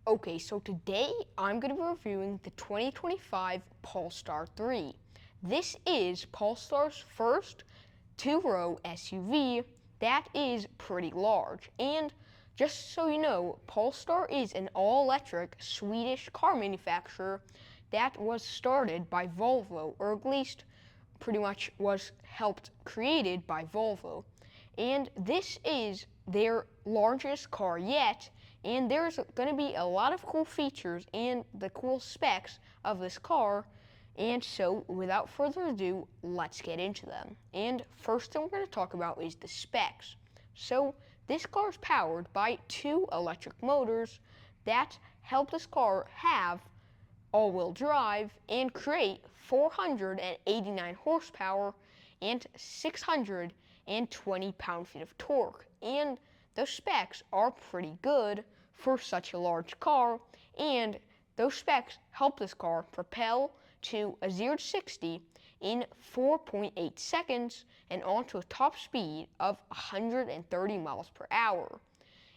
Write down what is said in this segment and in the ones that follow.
Okay, so today I'm going to be reviewing the 2025 Polestar 3. This is Polestar's first two-row SUV that is pretty large. And just so you know, Polestar is an all-electric Swedish car manufacturer that was started by Volvo, or at least pretty much was helped created by Volvo. And this is their largest car yet, and there's going to be a lot of cool features and the cool specs of this car. And so, without further ado, let's get into them. And first thing we're going to talk about is the specs. So, this car is powered by two electric motors that help this car have all-wheel drive and create 489 horsepower and 620 pound-feet of torque. And those specs are pretty good for such a large car, and those specs help this car propel to a 0 to 60 in 4.8 seconds and onto a top speed of 130 miles per hour.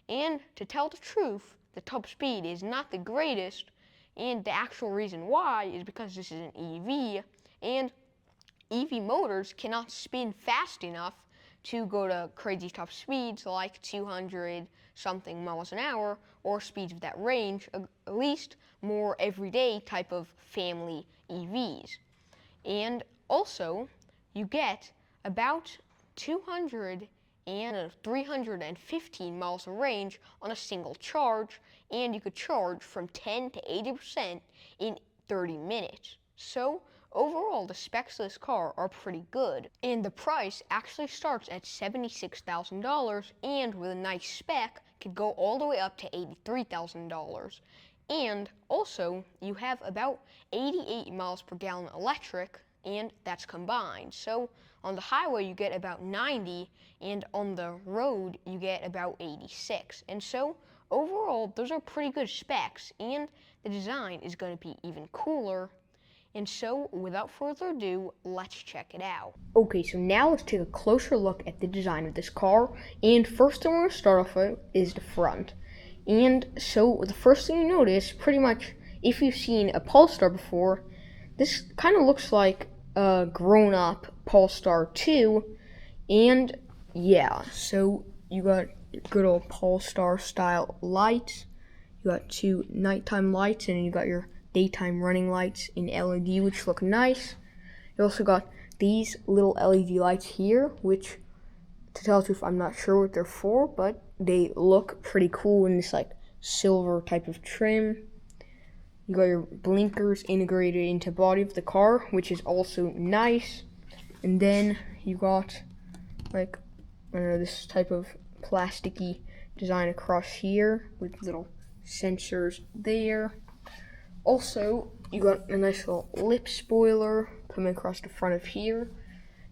And to tell the truth, the top speed is not the greatest, and the actual reason why is because this is an EV, and EV motors cannot spin fast enough to go to crazy top speeds like 200 something miles an hour, or speeds of that range, at least more everyday type of family EVs. And also, you get about 200 and 315 miles of range on a single charge, and you could charge from 10 to 80% in 30 minutes. So overall, the specs of this car are pretty good, and the price actually starts at $76,000, and with a nice spec, could go all the way up to $83,000. And also, you have about 88 miles per gallon electric, and that's combined. So on the highway, you get about 90, and on the road, you get about 86. And so overall, those are pretty good specs, and the design is going to be even cooler. And so, without further ado, let's check it out. Okay, so now let's take a closer look at the design of this car. And first thing we're going to start off with is the front. And so, the first thing you notice, pretty much, if you've seen a Polestar before, this kind of looks like a grown-up Polestar 2. And yeah, so you got good old Polestar style lights. You got two nighttime lights, and you got your daytime running lights in LED, which look nice. You also got these little LED lights here, which, to tell the truth, I'm not sure what they're for, but they look pretty cool in this like silver type of trim. You got your blinkers integrated into the body of the car, which is also nice. And then you got like, I don't know, this type of plasticky design across here with little sensors there. Also, you got a nice little lip spoiler coming across the front of here.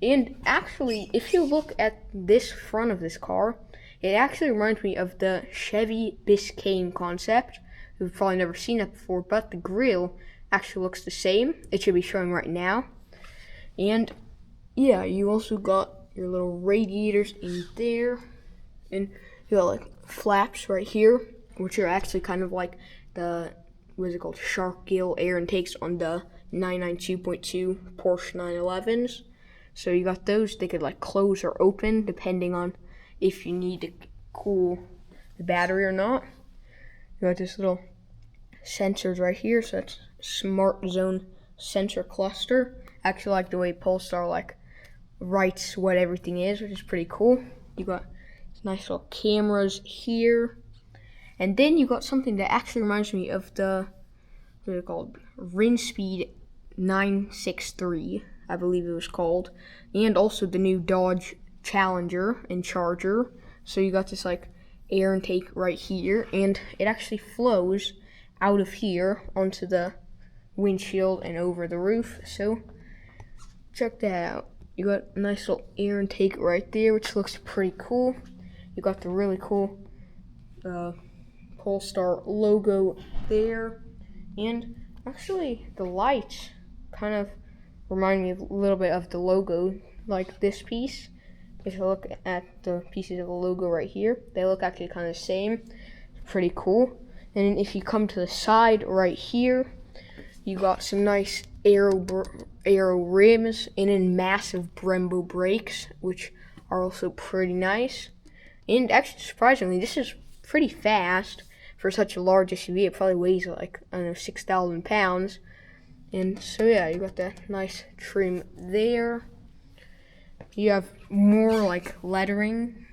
And actually, if you look at this front of this car, it actually reminds me of the Chevy Biscayne concept. You've probably never seen that before, but the grille actually looks the same. It should be showing right now. And yeah, you also got your little radiators in there. And you got like flaps right here, which are actually kind of like the, what is it called, shark gill air intakes on the 992.2 Porsche 911s. So you got those, they could like close or open depending on if you need to cool the battery or not. You got this little sensors right here, so that's smart zone sensor cluster. Actually like the way Polestar like writes what everything is, which is pretty cool. You got nice little cameras here. And then you got something that actually reminds me of the, what is it called, Rinspeed 963, I believe it was called, and also the new Dodge Challenger and Charger. So you got this like air intake right here, and it actually flows out of here onto the windshield and over the roof. So check that out. You got a nice little air intake right there, which looks pretty cool. You got the really cool Polestar logo there, and actually the lights kind of remind me a little bit of the logo, like this piece. If you look at the pieces of the logo right here, they look actually kind of the same. It's pretty cool. And if you come to the side right here, you got some nice aero rims and then massive Brembo brakes, which are also pretty nice. And actually, surprisingly, this is pretty fast for such a large SUV. It probably weighs like, I don't know, 6,000 pounds. And so yeah, you got that nice trim there. You have more like lettering.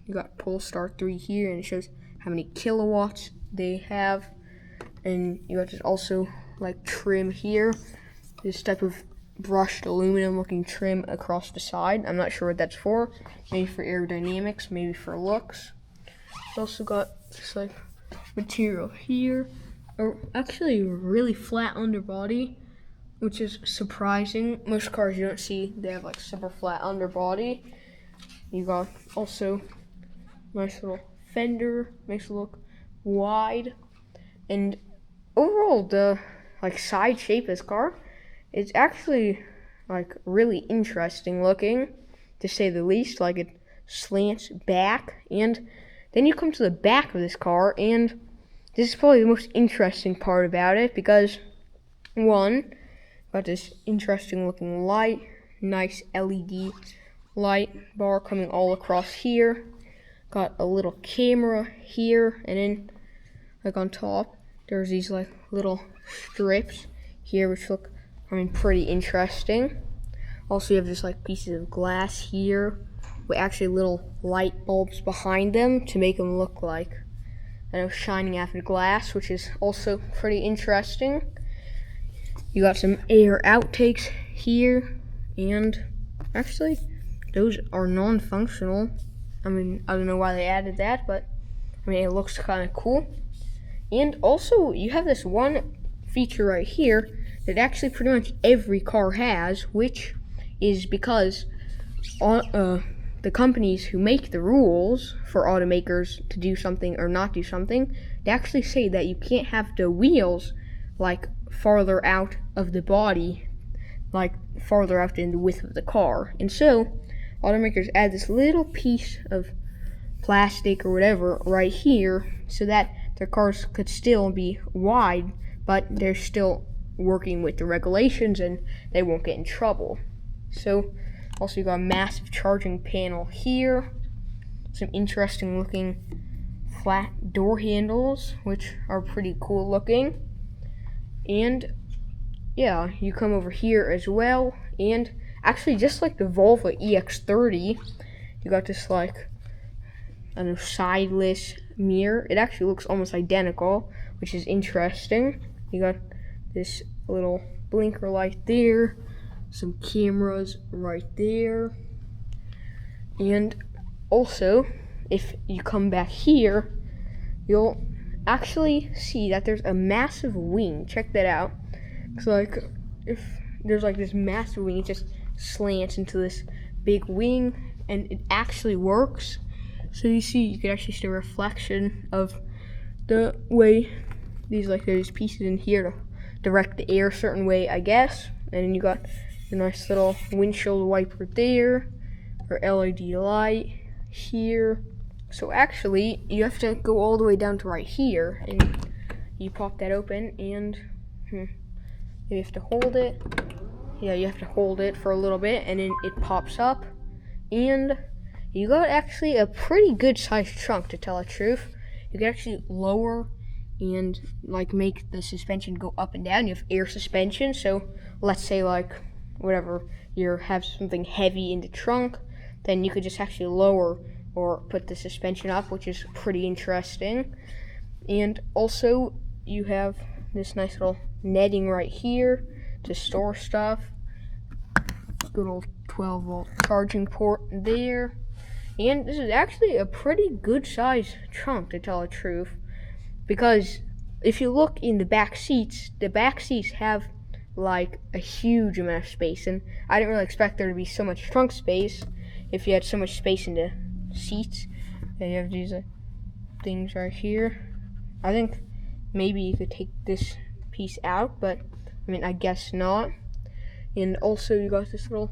You got Polestar 3 here, and it shows how many kilowatts they have. And you got this also like trim here, this type of brushed aluminum looking trim across the side. I'm not sure what that's for. Maybe for aerodynamics, maybe for looks. It's also got this like material here, or actually a really flat underbody, which is surprising. Most cars you don't see, they have like super flat underbody. You got also nice little fender, makes it look wide. And overall, the like side shape of this car, it's actually like really interesting looking, to say the least. Like it slants back, and then you come to the back of this car, and this is probably the most interesting part about it, because one, got this interesting looking light, nice LED light bar coming all across here. Got a little camera here, and then like on top there's these like little strips here which look, I mean, pretty interesting. Also you have just like pieces of glass here with actually little light bulbs behind them to make them look like, I don't know, shining after glass, which is also pretty interesting. You got some air outtakes here, and actually those are non-functional. I mean, I don't know why they added that, but I mean, it looks kind of cool. And also, you have this one feature right here that actually pretty much every car has, which is because the companies who make the rules for automakers to do something or not do something, they actually say that you can't have the wheels like farther out of the body, like farther out in the width of the car. And so automakers add this little piece of plastic or whatever right here so that their cars could still be wide, but they're still working with the regulations and they won't get in trouble. So also you got a massive charging panel here, some interesting looking flat door handles which are pretty cool looking. And yeah, you come over here as well, and actually just like the Volvo EX30, you got this like, I don't know, sideless mirror. It actually looks almost identical, which is interesting. You got this little blinker light there, some cameras right there, and also if you come back here, you'll actually see that there's a massive wing. Check that out. It's like, if there's like this massive wing, it just slants into this big wing, and it actually works. So you see, you can actually see a reflection of the way these, like, there's pieces in here to direct the air a certain way, I guess. And then you got your nice little windshield wiper there, or LED light here. So actually, you have to go all the way down to right here, and you pop that open, and you have to hold it. Yeah, you have to hold it for a little bit, and then it pops up, and you got actually a pretty good sized trunk, to tell the truth. You can actually lower and like make the suspension go up and down. You have air suspension, so let's say like whatever, you have something heavy in the trunk, then you could just actually lower or put the suspension up, which is pretty interesting. And also you have this nice little netting right here to store stuff. Good old 12-volt charging port there. And this is actually a pretty good size trunk, to tell the truth, because if you look in the back seats have like a huge amount of space, and I didn't really expect there to be so much trunk space if you had so much space in the seats. And you have these things right here. I think maybe you could take this piece out, but I mean, I guess not. And also you got this little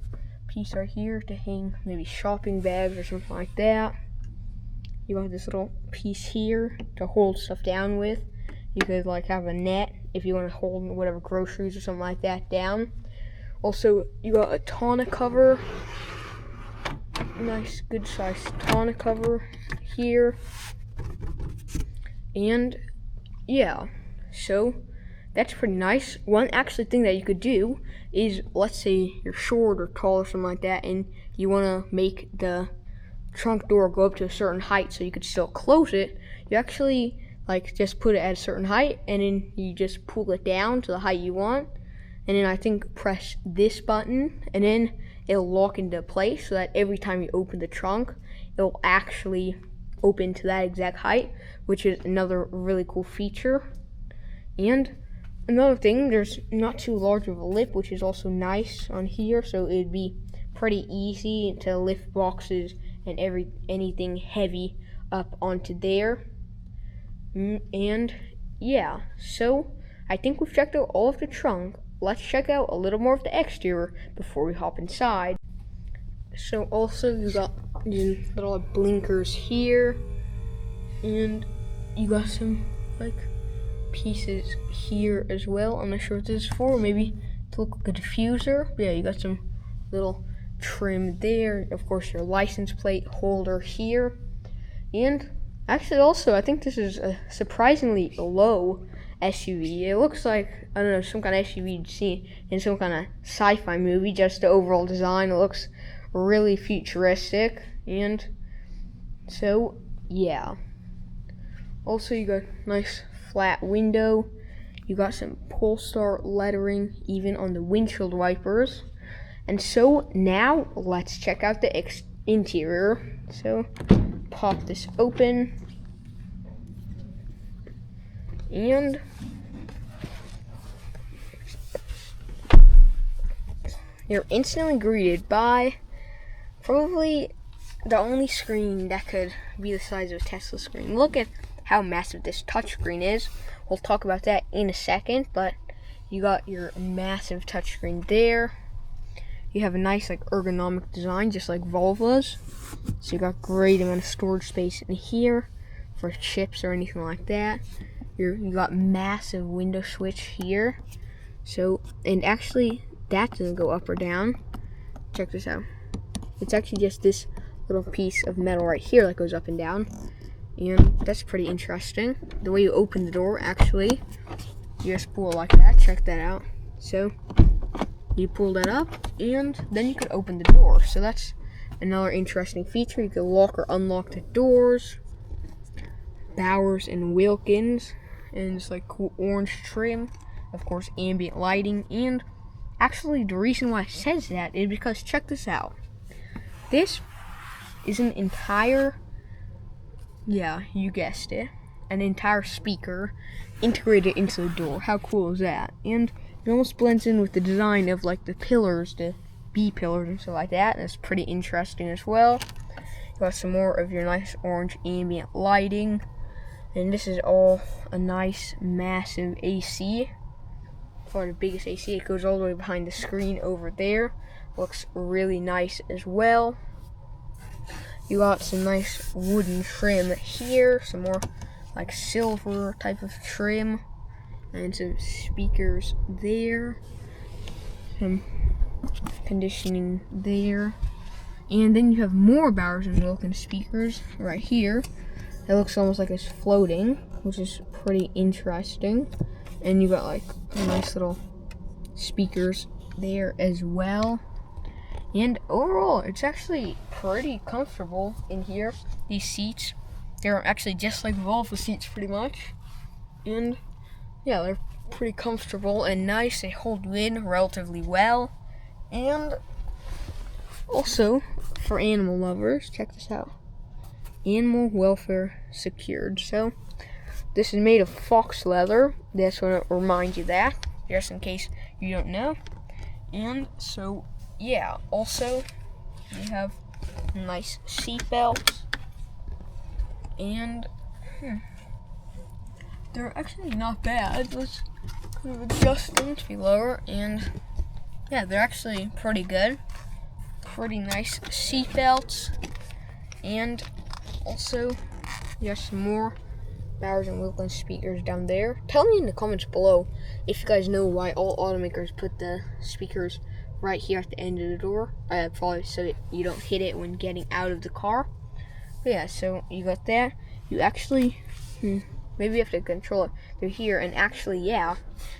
piece right here to hang maybe shopping bags or something like that. You got this little piece here to hold stuff down with. You could like have a net if you want to hold whatever groceries or something like that down. Also, you got a tonneau cover. Nice, good sized tonneau cover here. And yeah, so that's pretty nice. One actually thing that you could do is, let's say you're short or tall or something like that, and you want to make the trunk door go up to a certain height so you could still close it. You actually like just put it at a certain height, and then you just pull it down to the height you want, and then I think press this button, and then it'll lock into place so that every time you open the trunk, it'll actually open to that exact height, which is another really cool feature. And another thing, there's not too large of a lip, which is also nice on here, so it'd be pretty easy to lift boxes and anything heavy up onto there. And yeah, so I think we've checked out all of the trunk. Let's check out a little more of the exterior before we hop inside. So also you got these little blinkers here, and you got some like pieces here as well. I'm not sure what this is for, maybe to look like a diffuser. But yeah, you got some little trim there. Of course, your license plate holder here. And actually also, I think this is a surprisingly low SUV. It looks like, I don't know, some kind of SUV you'd see in some kind of sci-fi movie. Just the overall design, it looks really futuristic. And so yeah, also you got nice flat window. You got some Polestar lettering even on the windshield wipers. And so now let's check out the interior. So pop this open, and you're instantly greeted by probably the only screen that could be the size of a Tesla screen. Look at how massive this touchscreen is. We'll talk about that in a second, but you got your massive touchscreen there. You have a nice like ergonomic design, just like Volvo's. So you got great amount of storage space in here for chips or anything like that. You got massive window switch here. So, and actually that doesn't go up or down. Check this out. It's actually just this little piece of metal right here that goes up and down. And that's pretty interesting. The way you open the door, actually, you just pull it like that. Check that out. So you pull that up, and then you could open the door. So that's another interesting feature. You can lock or unlock the doors. Bowers and Wilkins, and it's like cool orange trim. Of course, ambient lighting. And actually, the reason why it says that is because check this out. This is an entire, yeah, you guessed it, an entire speaker integrated into the door. How cool is that? And it almost blends in with the design of like the pillars, the B pillars and stuff like that. That's pretty interesting as well. You got some more of your nice orange ambient lighting. And this is all a nice massive AC. Probably the biggest AC. It goes all the way behind the screen over there. Looks really nice as well. You got some nice wooden trim here. Some more like silver type of trim. And some speakers there. Some conditioning there. And then you have more Bowers and Wilkins speakers right here. It looks almost like it's floating, which is pretty interesting. And you got like nice little speakers there as well. And overall, it's actually pretty comfortable in here. These seats, they're actually just like Volvo seats pretty much. And yeah, they're pretty comfortable and nice. They hold you in relatively well. And also, for animal lovers, check this out. Animal welfare secured. So this is made of fox leather. That's going to remind you that, just in case you don't know. And so yeah, also you have nice seat belts, and they're actually not bad. Let's kind of adjust them to be lower, and yeah, they're actually pretty good. Pretty nice seat belts. And also you have some more Bowers and Wilkins speakers down there. Tell me in the comments below if you guys know why all automakers put the speakers right here at the end of the door. Probably so that you don't hit it when getting out of the car. But yeah, so you got that. You actually, maybe you have to control it through here. And actually, yeah,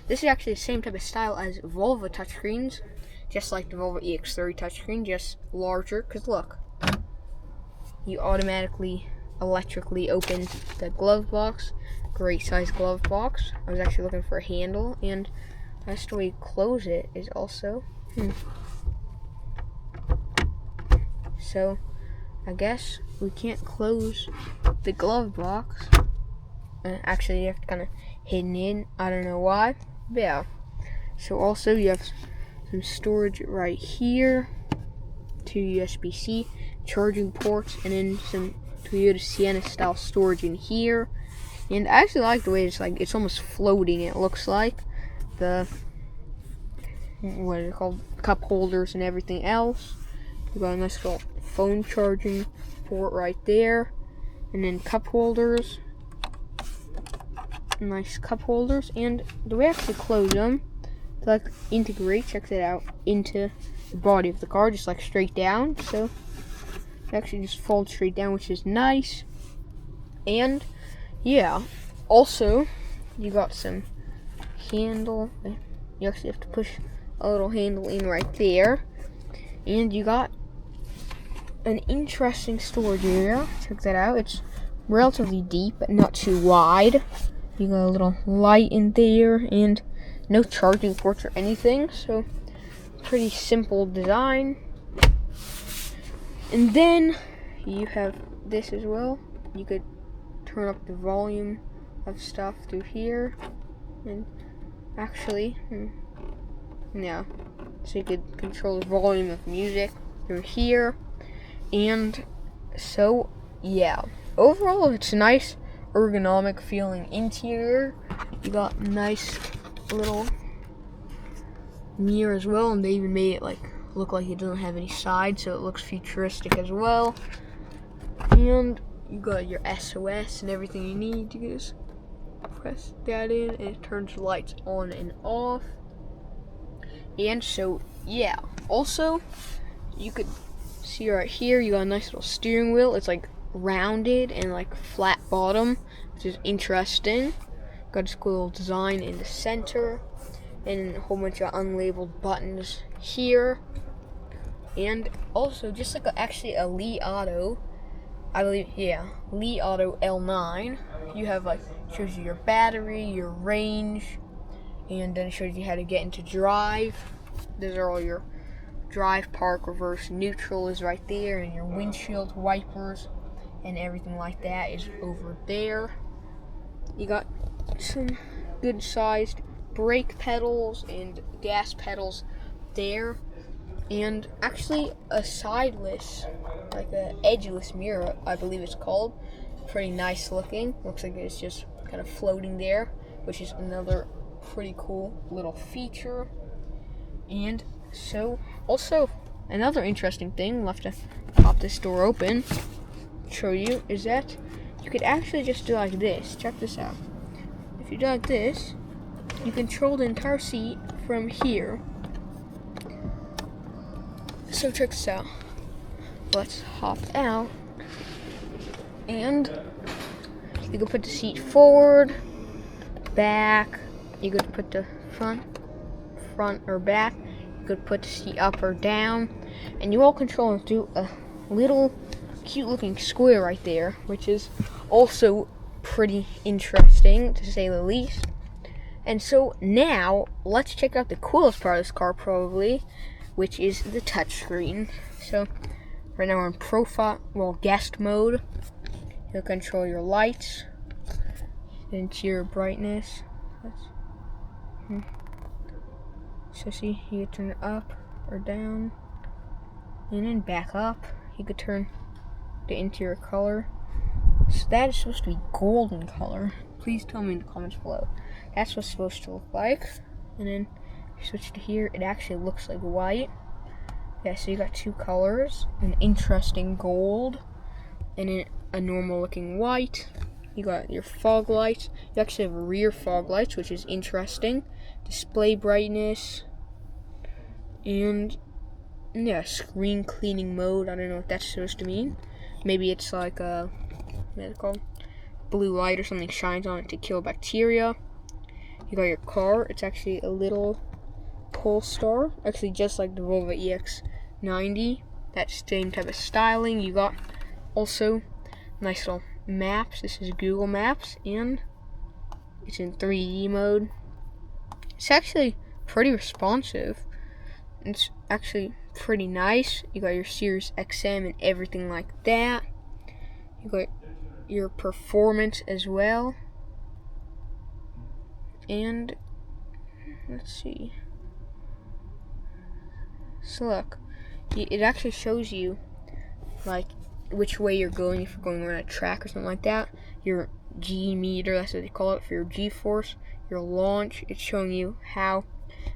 this is actually the same type of style as Volvo touchscreens. Just like the Volvo EX30 touchscreen, just larger. Because look, you automatically electrically open the glove box. Great size glove box. I was actually looking for a handle, and that's the way you close it is also. So I guess we can't close the glove box. Actually, you have to kind of hidden in. I don't know why. But yeah. So also you have some storage right here, 2 USB-C charging ports, and then some Toyota Sienna style storage in here. And I actually like the way it's almost floating. It looks like the what is it called, cup holders and everything else. You got a nice little phone charging port right there, and then cup holders, nice cup holders. And the way I actually close them, to like integrate, check that out, into the body of the car, just like straight down. So it actually just folds straight down, which is nice. And yeah, also you got some handle. You actually have to push a little handle in right there, and you got an interesting storage area. Check that out. It's relatively deep but not too wide. You got a little light in there and no charging ports or anything, so pretty simple design. And then you have this as well. You could turn up the volume of stuff through here, and actually, yeah, so you could control the volume of music through here. And so yeah, overall it's a nice ergonomic feeling interior. You got nice little mirror as well, and they even made it look like it doesn't have any sides, so it looks futuristic as well. And you got your SOS and everything you need. You can just press that in and it turns the lights on and off. And so yeah, also you could see right here you got a nice little steering wheel. It's like rounded and like flat bottom, which is interesting. Got this cool little design in the center, and a whole bunch of unlabeled buttons here. And also just like actually a Li Auto, I believe, yeah, Li Auto L9. You have shows you your battery, your range, and then it shows you how to get into drive. Those are all your drive, park, reverse, neutral is right there, and your windshield wipers and everything like that is over there. You got some good sized brake pedals and gas pedals there, and actually a sideless, like a edgeless mirror, I believe it's called. Pretty nice looking. Looks like it's just kind of floating there, which is another pretty cool little feature. And so also another interesting thing, we'll have to pop this door open, show you, is that you could actually just do like this. Check this out. If you do like this, you control the entire seat from here. So check this out. Let's hop out, and you can put the seat forward, back. You could put the front or back. You could put the seat up or down, and you all control it through a little cute looking square right there, which is also pretty interesting to say the least. And so now let's check out the coolest part of this car probably, which is the touchscreen. So right now we're in profile, guest mode. You'll control your lights, interior brightness. So see, you can turn it up or down, and then back up. You could turn the interior color. So that is supposed to be golden color. Please tell me in the comments below. That's what's supposed to look like. And then you switch to here, it actually looks like white. Yeah, so you got two colors, an interesting gold and then a normal looking white. you got your fog lights. You actually have rear fog lights, which is interesting. Display brightness. And yeah, screen cleaning mode. I don't know what that's supposed to mean. Maybe it's like a, what's it called? Blue light or something shines on it to kill bacteria. You got your car. It's actually a little Polestar. Actually just like the Volvo EX90. That same type of styling. You got also nice little maps. This is Google Maps, and it's in 3D mode. It's actually pretty responsive. It's actually pretty nice. You got your Sirius XM and everything like that. You got your performance as well. And let's see. So look, it actually shows you like which way you're going if you're going on a track or something like that. Your G meter, that's what they call it, for your G-force. Your launch, it's showing you how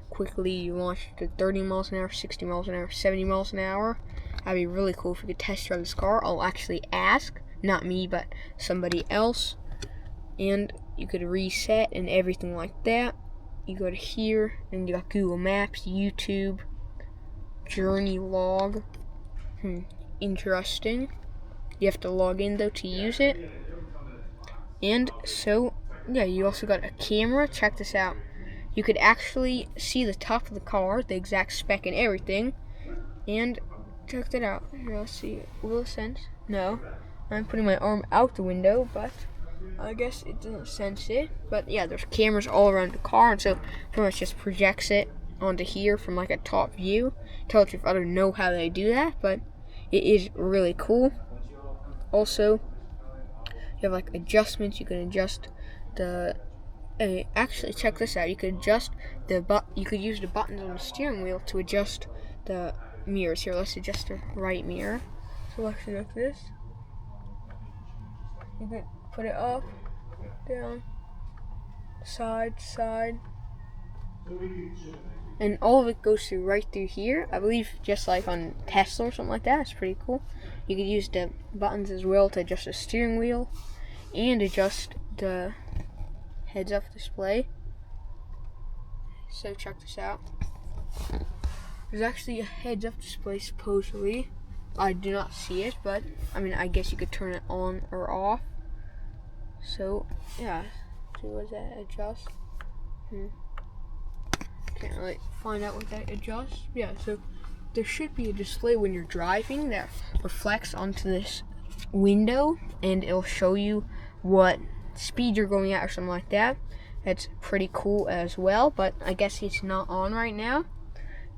quickly you launch to 30 miles an hour, 60 miles an hour, 70 miles an hour. That'd be really cool if we could test drive this car. I'll actually ask, not me, but somebody else. And you could reset and everything like that. You go to here, and you got Google Maps, YouTube, journey log. Interesting. You have to log in though to use it. And so, yeah, you also got a camera. Check this out. You could actually see the top of the car, the exact spec and everything. And check that out. Here, let's see. Will it sense? No. I'm putting my arm out the window, but I guess it doesn't sense it. But yeah, there's cameras all around the car, and so pretty much just projects it onto here from like a top view. Tell the truth, I don't know how they do that, but it is really cool. Also, you have like adjustments. You can adjust the. Actually, check this out. You could adjust you could use the buttons on the steering wheel to adjust the mirrors. Here, let's adjust the right mirror. So let's do like this. You could put it up, down, side, and all of it goes through right through here. I believe just like on Tesla or something like that. It's pretty cool. You could use the buttons as well to adjust the steering wheel and adjust the heads-up display. So check this out. There's actually a heads-up display supposedly. I do not see it, but I mean, I guess you could turn it on or off. So yeah, so what does that adjust? Can't really find out what that adjusts. Yeah, so there should be a display when you're driving that reflects onto this window, and it'll show you what speed you're going at or something like that. That's pretty cool as well, but I guess it's not on right now.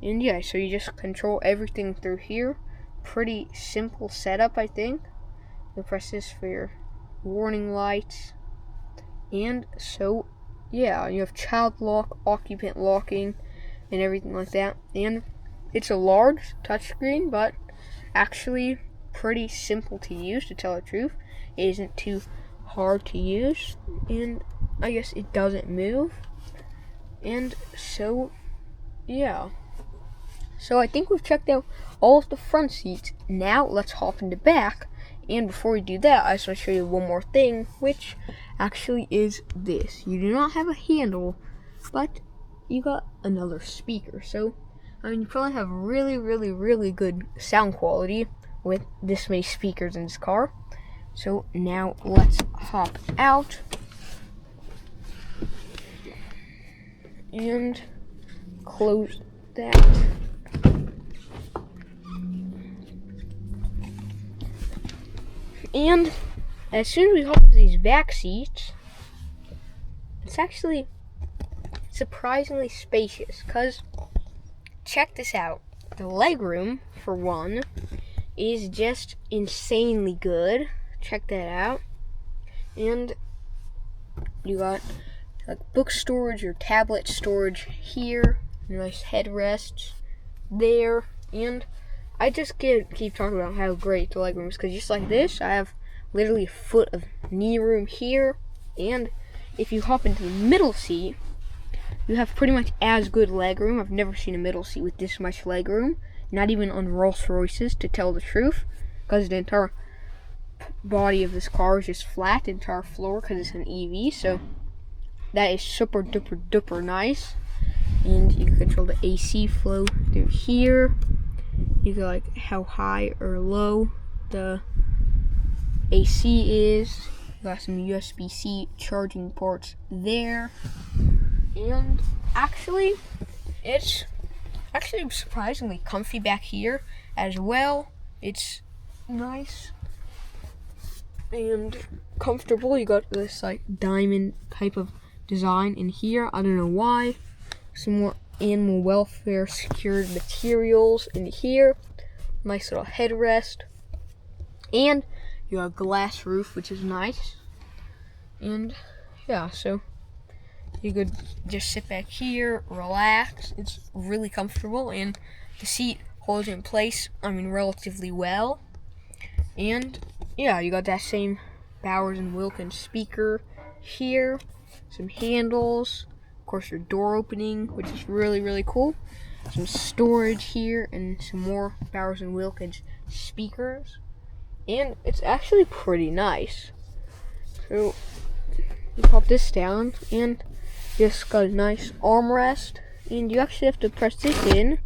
And yeah, so you just control everything through here. Pretty simple setup, I think. You press this for your warning lights. And so yeah, you have child lock, occupant locking, and everything like that. And it's a large touchscreen, but actually pretty simple to use, to tell the truth. It isn't too hard to use, and I guess it doesn't move. And so yeah, so I think we've checked out all of the front seats. Now let's hop into back, and before we do that, I just want to show you one more thing, which actually is this. You do not have a handle, but you got another speaker. So I mean, you probably have really good sound quality with this many speakers in this car. So now let's hop out and close that. And as soon as we hop into these back seats, it's actually surprisingly spacious, because check this out. The legroom, for one, is just insanely good. Check that out. And you got like book storage or tablet storage here. Nice headrests there. And I just keep talking about how great the legroom is, because just like this, I have literally a foot of knee room here. And if you hop into the middle seat, you have pretty much as good legroom. I've never seen a middle seat with this much legroom. Not even on Rolls Royces, to tell the truth, because the entire body of this car is just flat, the entire floor, because it's an EV, so that is super duper duper nice. And you can control the AC flow through here. You can like how high or low the AC is. You got some USB-C charging ports there. And actually, it's surprisingly comfy back here as well. It's nice and comfortable. You got this like diamond type of design in here. I don't know why. Some more animal welfare secured materials in here. Nice little headrest. And you have a glass roof, which is nice. And yeah, so you could just sit back here, relax. It's really comfortable, and the seat holds in place, relatively well. And yeah, you got that same Bowers & Wilkins speaker here. Some handles. Of course, your door opening, which is really, really cool. Some storage here, and some more Bowers & Wilkins speakers. And it's actually pretty nice. So you pop this down, and just got a nice armrest. And you actually have to press this in,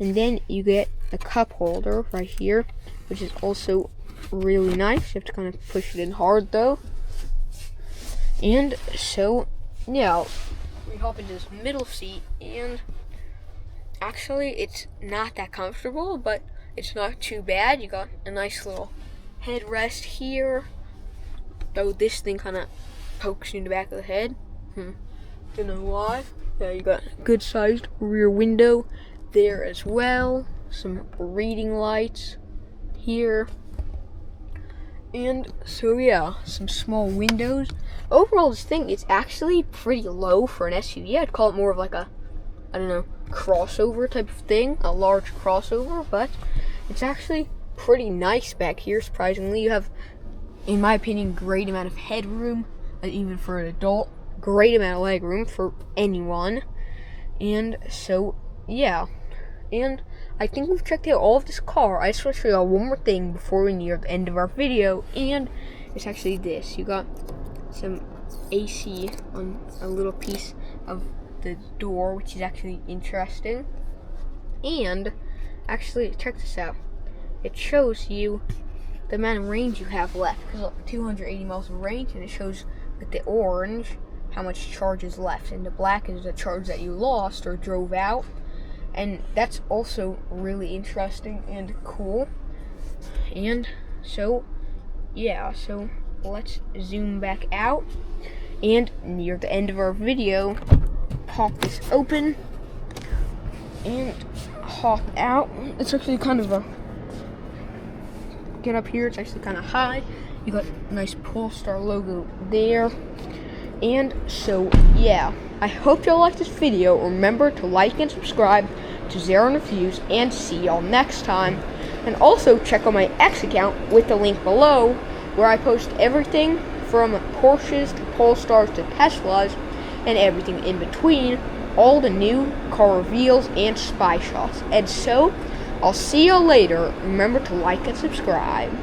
and then you get a cup holder right here, which is also really nice. You have to kind of push it in hard though. And so, yeah, we hop into this middle seat, and actually it's not that comfortable, but it's not too bad. You got a nice little headrest here, though this thing kind of pokes you in the back of the head. Don't know why. Yeah, you got a good sized rear window there as well. Some reading lights here. And so yeah, some small windows. Overall, this thing is actually pretty low for an SUV. I'd call it more of like a, crossover type of thing, a large crossover, but it's actually pretty nice back here, surprisingly. You have, in my opinion, great amount of headroom, even for an adult, great amount of leg room for anyone. And so, yeah. And I think we've checked out all of this car. I just want to show you all one more thing before we near the end of our video, and it's actually this. You got some AC on a little piece of the door, which is actually interesting. And actually, check this out. It shows you the amount of range you have left, because 280 miles of range, and it shows with the orange how much charge is left, and the black is the charge that you lost or drove out. And that's also really interesting and cool. And so, yeah, so let's zoom back out. And near the end of our video, pop this open and hop out. It's actually kind of a, get up here, it's actually kind of high. You got a nice Polestar logo there. And so, yeah, I hope y'all liked this video. Remember to like and subscribe to Zero Reviews, and see y'all next time. And also check out my X account with the link below, where I post everything from Porsches to Polestars to Teslas and everything in between, all the new car reveals and spy shots. And so, I'll see y'all later. Remember to like and subscribe.